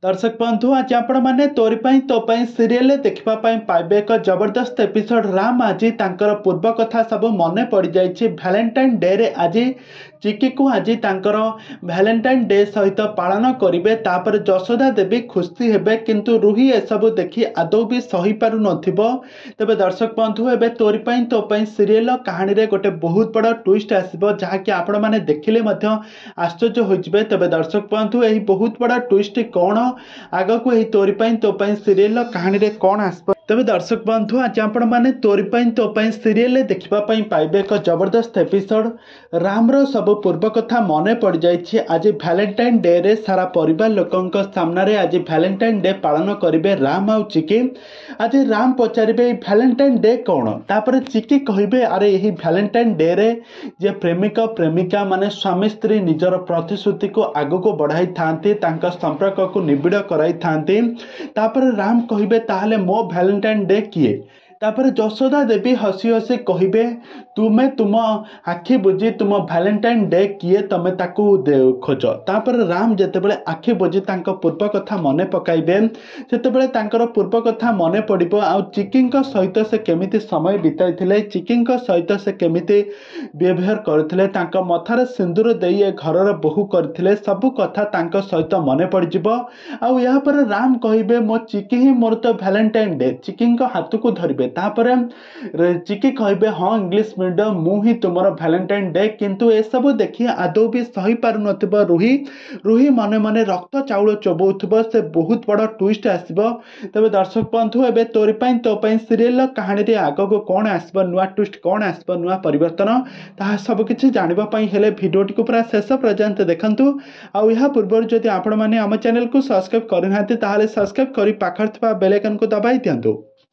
दर्शक बंधु आज आपण मैंने तोरी तो सीरियल देखा पाइबे एक जबरदस्त एपिसोड। राम आज तांकर पूर्व कथा सब मन पड़ जाइए। भैलेंटाइन डे रे आज चिकी को आज तांकर भैलेंटाइन डे सहित पालन करेंगे। तापर यशोदा देवी खुशी हेबे किंतु रुही एसबू देखी आदौ भी सही पारु नथिबो। तेबे दर्शक बंधु एबे तोरी तो सीरियल कहानी रे गोटे बहुत बड़ ट्विस्ट आसीबो जहाँकि आपण माने देखिले मध्य आश्चर्य होइजिबे। तेबे दर्शक बंधु एही बहुत बड़ ट्विस्ट कौन आग को यही तोरी तो सीरियल कहानी रे कौन आसप। तेज दर्शक बंधु आज आपण मैंने तोरी तो सीरियल देखा पाइबे एक जबरदस्त एपिसोड। रामर सब पूर्व कथा मन पड़ जाइए। आज भैलेंटाइन डे रे सारा परिवार लोकों सामने आज भैलेंटाइन डे पालन करेंगे राम आउ चिकी। आज राम पचारे भैलेंटाइन डे कौन, तापर चिकी कहे अरे यही भैलेंटाइन डे रे जे प्रेमिक प्रेमिका माने स्वामी स्त्री निजर प्रतिश्रुति को आग को बढ़ाई था, संपर्क को निबिड़ कराई थांती। तापर राम कहे ताहले मो भैलेंटाइन डे किए। तापर यशोदा देवी हसी हसी कहे तुमे तुम आखि बुझी तुम भैलेंटाइन डे किए तमे ताकू खोज। तापर राम जेतेबेले आखि बुझी तांको पूर्व कथा मने पकाइबे सेतेबेले तांकर पूर्व कथा मने पड़िबो। आ चिकिंग सहित से केमिति समय बिताइथिले, चिकिंग सहित से केमिति बिहेवियर करथिले, तांको मथारे सिंदूर देई ए घरर बहु करथिले, सब कथा तांको सहित मने पड़िजिबो। आ या पर राम कहिबे मो चिकी ही मोर तो भैलेंटाइन डे, चिकिंग हाथ को धरिबे। तापर चिकी कहे हाँ इंग्लिश मीडियम मु ही तुमर भैलेंटाइन डे, किंतु ए सब देखी आदौ भी सही पार नथिबो। रुही मने मने रक्त चाउल चोबौथबो, से बहुत बड़ ट्विस्ट आसीबो। तबे दर्शक बंधु एबे तोरी तो सीरियल कहानी रे आगो को कौन आसीबो, नुआ ट्विस्ट कौन आसीबो, नुआ परिवर्तन ताहा सब किछि जानिबा पई हेले भिडियोटी को पूरा शेष पर्यंत देखंतु। आ या पूर्व जदि आपण माने हम चैनल को सब्सक्राइब करि नाथि ताहाले सब्सक्राइब करि पाखर थिबा बेल आइकन को दबाई दियंतु।